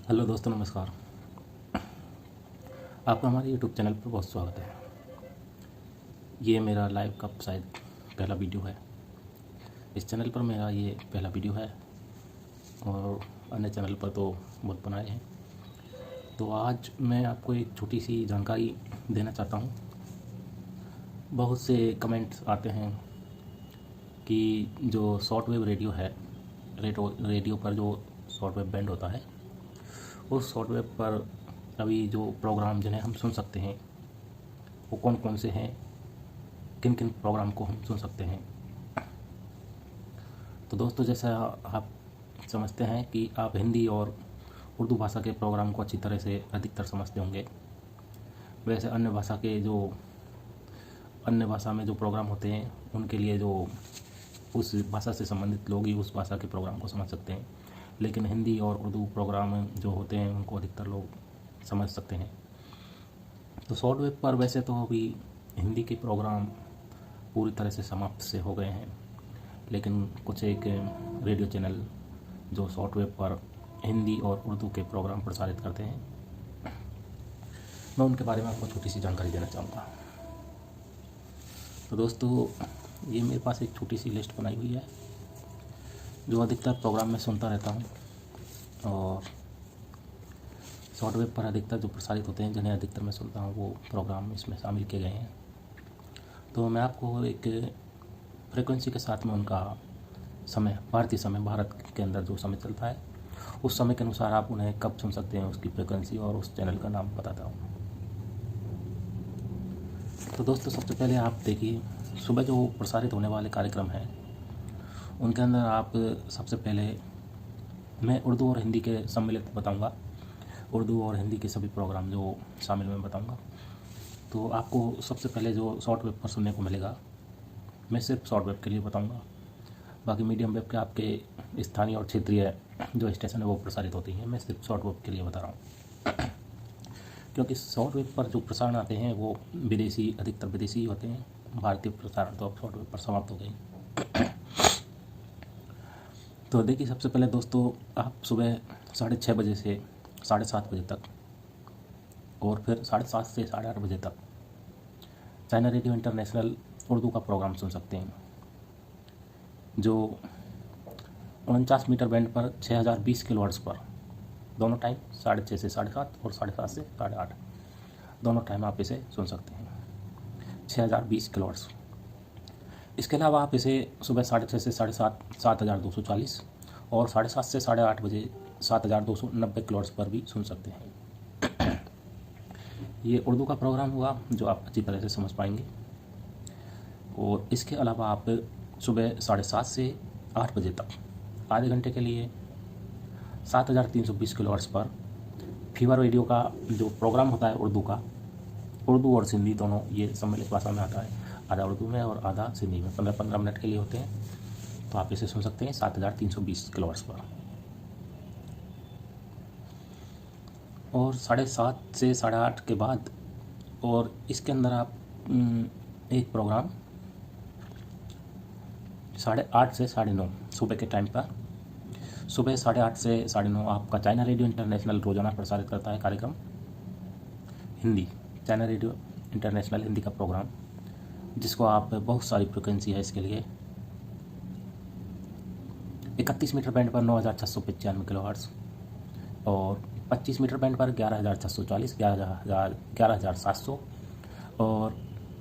Hello दोस्तों, नमस्कार। आपका हमारे यूट्यूब चैनल पर बहुत स्वागत है। ये मेरा लाइव का शायद पहला वीडियो है। इस चैनल पर मेरा ये पहला वीडियो है और अन्य चैनल पर तो बहुत बनाए हैं। तो आज मैं आपको एक छोटी सी जानकारी देना चाहता हूँ। बहुत से कमेंट्स आते हैं कि जो शॉर्ट वेव रेडियो है, रेडियो पर जो शॉर्ट वेव बैंड होता है, उस शॉर्ट वेव पर अभी जो प्रोग्राम जिन्हें हम सुन सकते हैं वो कौन कौन से हैं, किन किन प्रोग्राम को हम सुन सकते हैं। तो दोस्तों, जैसा आप समझते हैं कि आप हिंदी और उर्दू भाषा के प्रोग्राम को अच्छी तरह से अधिकतर समझते होंगे, वैसे अन्य भाषा में जो प्रोग्राम होते हैं उनके लिए जो उस भाषा से संबंधित लोग ही उस भाषा के प्रोग्राम को समझ सकते हैं, लेकिन हिंदी और उर्दू प्रोग्राम जो होते हैं उनको अधिकतर लोग समझ सकते हैं। तो शॉर्ट वेव पर वैसे तो अभी हिंदी के प्रोग्राम पूरी तरह से समाप्त से हो गए हैं, लेकिन कुछ एक रेडियो चैनल जो शॉर्ट वेव पर हिंदी और उर्दू के प्रोग्राम प्रसारित करते हैं, मैं उनके बारे में आपको छोटी सी जानकारी देना चाहूँगा। तो दोस्तों, ये मेरे पास एक छोटी सी लिस्ट बनाई हुई है जो अधिकतर प्रोग्राम में सुनता रहता हूँ, और शॉर्ट वेव पर अधिकतर जो प्रसारित होते हैं जिन्हें अधिकतर मैं सुनता हूँ वो प्रोग्राम इसमें शामिल किए गए हैं। तो मैं आपको एक फ्रिक्वेंसी के साथ में उनका समय, भारतीय समय, भारत के अंदर जो समय चलता है उस समय के अनुसार आप उन्हें कब सुन सकते हैं, उसकी फ्रिक्वेंसी और उस चैनल का नाम बताता हूँ। तो दोस्तों, सबसे पहले आप देखिए, सुबह जो प्रसारित होने वाले कार्यक्रम हैं उनके अंदर आप सबसे पहले मैं उर्दू और हिंदी के सम्मिलित बताऊंगा। उर्दू और हिंदी के सभी प्रोग्राम जो शामिल मैं बताऊंगा। तो आपको सबसे पहले जो शॉर्ट वेव पर सुनने को मिलेगा, मैं सिर्फ शॉर्ट वेव के लिए बताऊंगा। बाकी मीडियम वेव के आपके स्थानीय और क्षेत्रीय जो स्टेशन है वो प्रसारित होती हैं, मैं सिर्फ शॉर्ट वेव के लिए बता रहा हूँ। क्योंकि शॉर्ट वेव पर जो प्रसारण आते हैं वो विदेशी, अधिकतर विदेशी ही होते हैं। भारतीय प्रसारण तो अब शॉर्ट वेव पर समाप्त हो गई। तो देखिए, सबसे पहले दोस्तों, आप सुबह 6:30 बजे से 7:30 बजे तक और फिर 7:30 से 8:30 बजे तक चाइना रेडियो इंटरनेशनल उर्दू का प्रोग्राम सुन सकते हैं, जो 49 मीटर बैंड पर 6020 किलोहर्ट्ज़ पर दोनों टाइम 6:30 से 7:30 और 7:30 से 8:30 दोनों टाइम आप इसे सुन सकते हैं, 6020 किलोहर्ट्ज़। इसके अलावा आप इसे सुबह 6:30 से 7:30 7240 और 7:30 से 8:30 बजे 7290 किलोहर्ट्ज़ पर भी सुन सकते हैं। ये उर्दू का प्रोग्राम हुआ जो आप अच्छी तरह से समझ पाएंगे। और इसके अलावा आप सुबह 7:30 से 8 बजे तक आधे घंटे के लिए 7320 किलोहर्ट्ज़ पर फीवर रेडियो का जो प्रोग्राम होता है उर्दू का, उर्दू और सिंधी दोनों ये सम्मिलित भाषा में आता है, आधा उर्दू में और आधा सिंधी में, 15-15 मिनट के लिए होते हैं। तो आप इसे सुन सकते हैं 7320 किलोहर्ट्ज़ पर। और 7:30 से 8:30 के बाद और इसके अंदर आप एक प्रोग्राम 8:30 से 9:30 सुबह के टाइम पर, सुबह 8:30 से 9:30 आपका चाइना रेडियो इंटरनेशनल रोजाना प्रसारित करता है कार्यक्रम Hindi, China radio international Hindi का प्रोग्राम, जिसको आप बहुत सारी फ्रिक्वेंसी है इसके लिए। 31 मीटर बैंड पर 9695 किलोहर्ट्ज़ और 25 मीटर बैंड पर 11640, 11700 और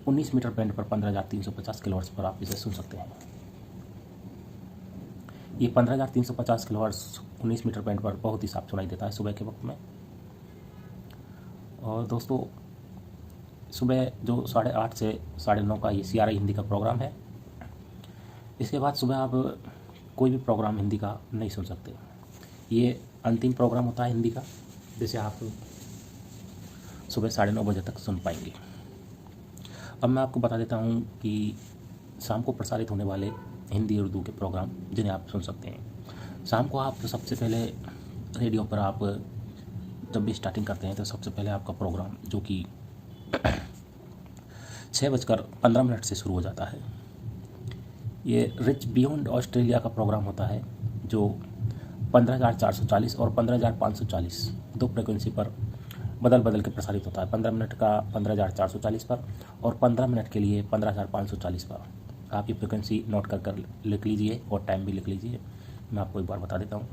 19 मीटर बैंड पर 15350 किलोहर्ट्ज़ पर आप इसे सुन सकते हैं। ये 15350 किलोहर्ट्ज़ 19 मीटर बैंड पर बहुत ही साफ सुनाई देता है सुबह के वक्त में। और दोस्तों, सुबह जो 8:30 से 9:30 का ये CRI हिंदी का प्रोग्राम है, इसके बाद सुबह आप कोई भी प्रोग्राम हिंदी का नहीं सुन सकते। ये अंतिम प्रोग्राम होता है हिंदी का, जिसे आप सुबह 9:30 बजे तक सुन पाएंगे। अब मैं आपको बता देता हूँ कि शाम को प्रसारित होने वाले हिंदी उर्दू के प्रोग्राम जिन्हें आप सुन सकते हैं। शाम को आप सबसे पहले रेडियो पर आप जब भी स्टार्टिंग करते हैं तो सबसे पहले आपका प्रोग्राम जो कि 6:15 से शुरू हो जाता है, ये रिच बियॉन्ड ऑस्ट्रेलिया का प्रोग्राम होता है जो 15,440 और 15,540 दो फ्रिक्वेंसी पर बदल बदल के प्रसारित होता है। 15 मिनट का 15,440 पर और 15 मिनट के लिए 15,540 पर। आप ये फ्रिक्वेंसी नोट कर लिख लीजिए और टाइम भी लिख लीजिए। मैं आपको एक बार बता देता हूँ।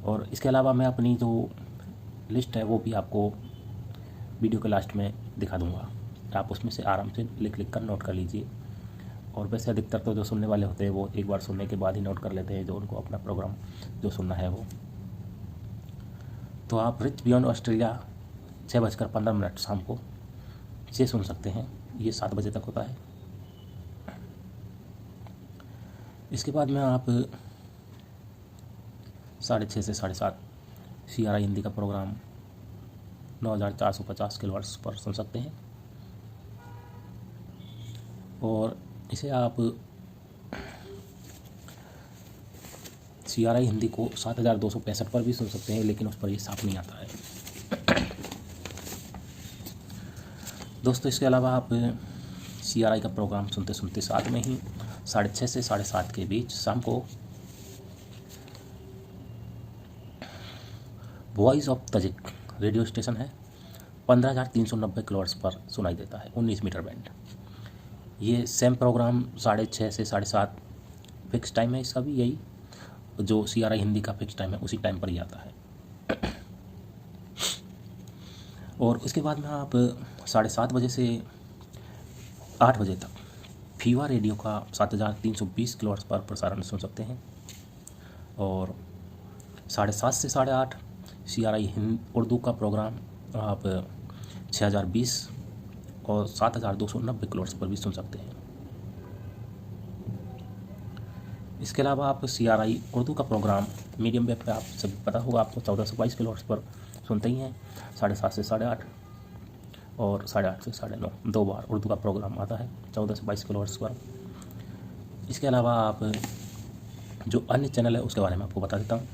और इसके अलावा मैं अपनी जो लिस्ट है वो भी आपको वीडियो के लास्ट में दिखा दूँगा। आप उसमें से आराम से लिख कर नोट कर लीजिए। और वैसे अधिकतर तो जो सुनने वाले होते हैं वो एक बार सुनने के बाद ही नोट कर लेते हैं, जो उनको अपना प्रोग्राम जो सुनना है वो। तो आप रिच बियॉन्ड ऑस्ट्रेलिया 6:15 शाम को से सुन सकते हैं। ये 7 बजे तक होता है। इसके बाद में आप 6:30 से 7:30 CRI हिंदी का प्रोग्राम 9,450 किलोहर्ट्ज़ पर सुन सकते हैं। और इसे आप CRI हिंदी को 7,265 पर भी सुन सकते हैं, लेकिन उस पर ये साफ नहीं आता है। दोस्तों इसके अलावा आप CRI का प्रोग्राम सुनते सुनते साथ में ही 6:30 से 7:30 के बीच शाम को वॉइस ऑफ तजिक रेडियो स्टेशन है 15,390 किलोहर्ट्ज़ पर सुनाई देता है, 19 मीटर बैंड। ये सेम प्रोग्राम 6:30 से 7:30 फिक्स टाइम है इसका भी, यही जो CRI हिंदी का फिक्स टाइम है उसी टाइम पर ही आता है। और उसके बाद में आप 7:30 बजे से 8 बजे तक फीवा रेडियो का 7,320 किलोहर्ट्ज़ पर प्रसारण सुन सकते हैं। और 7:30 से 8:30 CRI हिंदी उर्दू का प्रोग्राम आप 6,020 और 7,290 किलोहर्ट्ज़ पर भी सुन सकते हैं। इसके अलावा आप CRI उर्दू का प्रोग्राम मीडियम वेव पे आप सभी पता होगा आपको 1422 किलोहर्ट्ज़ पर सुनते ही हैं। 7:30 से 8:30 और 8:30 से 9:30 दो बार उर्दू का प्रोग्राम आता है 1422 किलोहर्ट्ज़ पर। इसके अलावा आप जो अन्य चैनल है उसके बारे में आपको बता देता हूँ।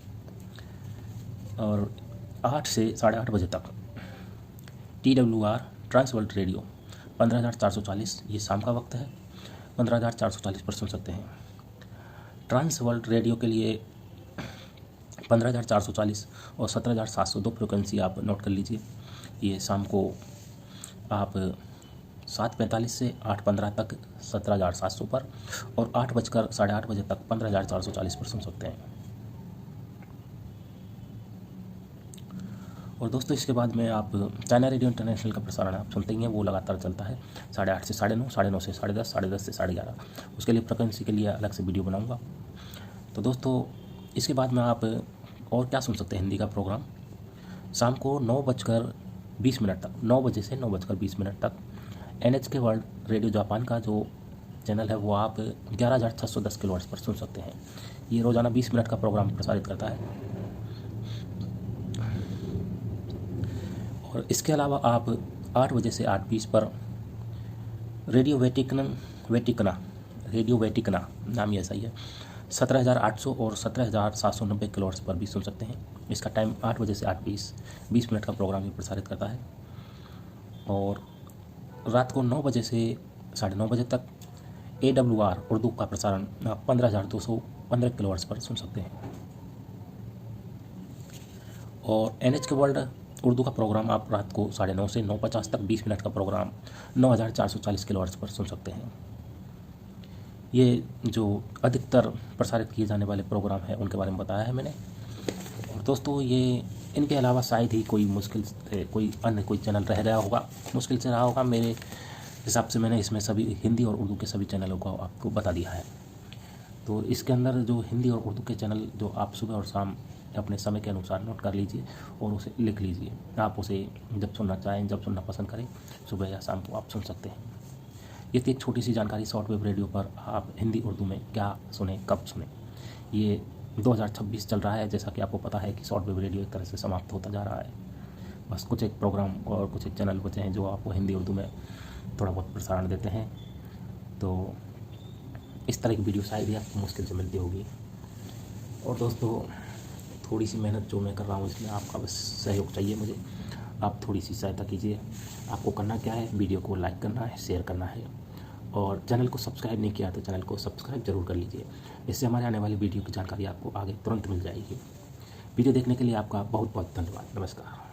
और 8 से 8:30 बजे तक TWR ट्रांस वर्ल्ड रेडियो 15,440 ये शाम का वक्त है, 15,440 पर सुन सकते हैं। ट्रांस वर्ल्ड रेडियो के लिए 15,440 और 17,702 फ्रिक्वेंसी आप नोट कर लीजिए। ये शाम को आप 7:45 से 8:15 तक 17,700 पर और 8:08 बजे तक 15,440 पर सुन सकते हैं। और दोस्तों इसके बाद में आप चाइना रेडियो इंटरनेशनल का प्रसारण आप सुनते ही हैं, वो लगातार चलता है 8:30 से 9:30, 9:30 से 10:30, 10:30 से 11:30। उसके लिए फ्रिक्वेंसी के लिए अलग से वीडियो बनाऊंगा। तो दोस्तों इसके बाद में आप और क्या सुन सकते हैं हिंदी का प्रोग्राम, शाम को 9:20 तक 9 बजे से 9:20 तक NHK वर्ल्ड रेडियो जापान का जो चैनल है वो आप 11,610 किलोहर्ट्ज़ पर सुन सकते हैं। ये रोज़ाना 20 मिनट का प्रोग्राम प्रसारित करता है। और इसके अलावा आप 8 बजे से 8:20 पर रेडियो वेटिकना नाम ही ऐसा ही है 17,800 और 17,790 किलोहर्ट्ज़ पर भी सुन सकते हैं। इसका टाइम 8 बजे से 8:20 20 मिनट का प्रोग्राम भी प्रसारित करता है। और रात को 9 बजे से 9:30 बजे तक AWR उर्दू का प्रसारण आप 15,215 किलोहर्ट्ज़ पर सुन सकते हैं। और NHK वर्ल्ड उर्दू का प्रोग्राम आप रात को 9:30 से 9:50 तक 20 मिनट का प्रोग्राम 9,440 किलोहर्ट्ज़ पर सुन सकते हैं। ये जो अधिकतर प्रसारित किए जाने वाले प्रोग्राम हैं उनके बारे में बताया है मैंने। और दोस्तों ये इनके अलावा शायद ही कोई मुश्किल से कोई अन्य कोई चैनल रह गया होगा, मुश्किल से रहा होगा। मेरे हिसाब से मैंने इसमें सभी हिंदी और उर्दू के सभी चैनलों को आपको बता दिया है। तो इसके अंदर जो हिंदी और उर्दू के चैनल जो आप सुबह और शाम अपने समय के अनुसार नोट कर लीजिए और उसे लिख लीजिए। आप उसे जब सुनना चाहें, जब सुनना पसंद करें, सुबह या शाम को आप सुन सकते हैं। ये थी एक छोटी सी जानकारी शॉर्ट वेव रेडियो पर आप हिंदी उर्दू में क्या सुने, कब सुने। ये 2026 चल रहा है, जैसा कि आपको पता है कि शॉर्ट वेव रेडियो एक तरह से समाप्त होता जा रहा है। बस कुछ एक प्रोग्राम और कुछ एक चैनल बचे हैं जो आपको हिंदी उर्दू में थोड़ा बहुत प्रसारण देते हैं। तो इस तरह की वीडियो शायद ही आपको मुश्किल से मिलती होगी। और दोस्तों थोड़ी सी मेहनत जो मैं कर रहा हूँ इसमें आपका बस सहयोग चाहिए मुझे। आप थोड़ी सी सहायता कीजिए। आपको करना क्या है, वीडियो को लाइक करना है, शेयर करना है और चैनल को सब्सक्राइब नहीं किया तो चैनल को सब्सक्राइब जरूर कर लीजिए। इससे हमारे आने वाली वीडियो की जानकारी आपको आगे तुरंत मिल जाएगी। वीडियो देखने के लिए आपका बहुत बहुत धन्यवाद। नमस्कार।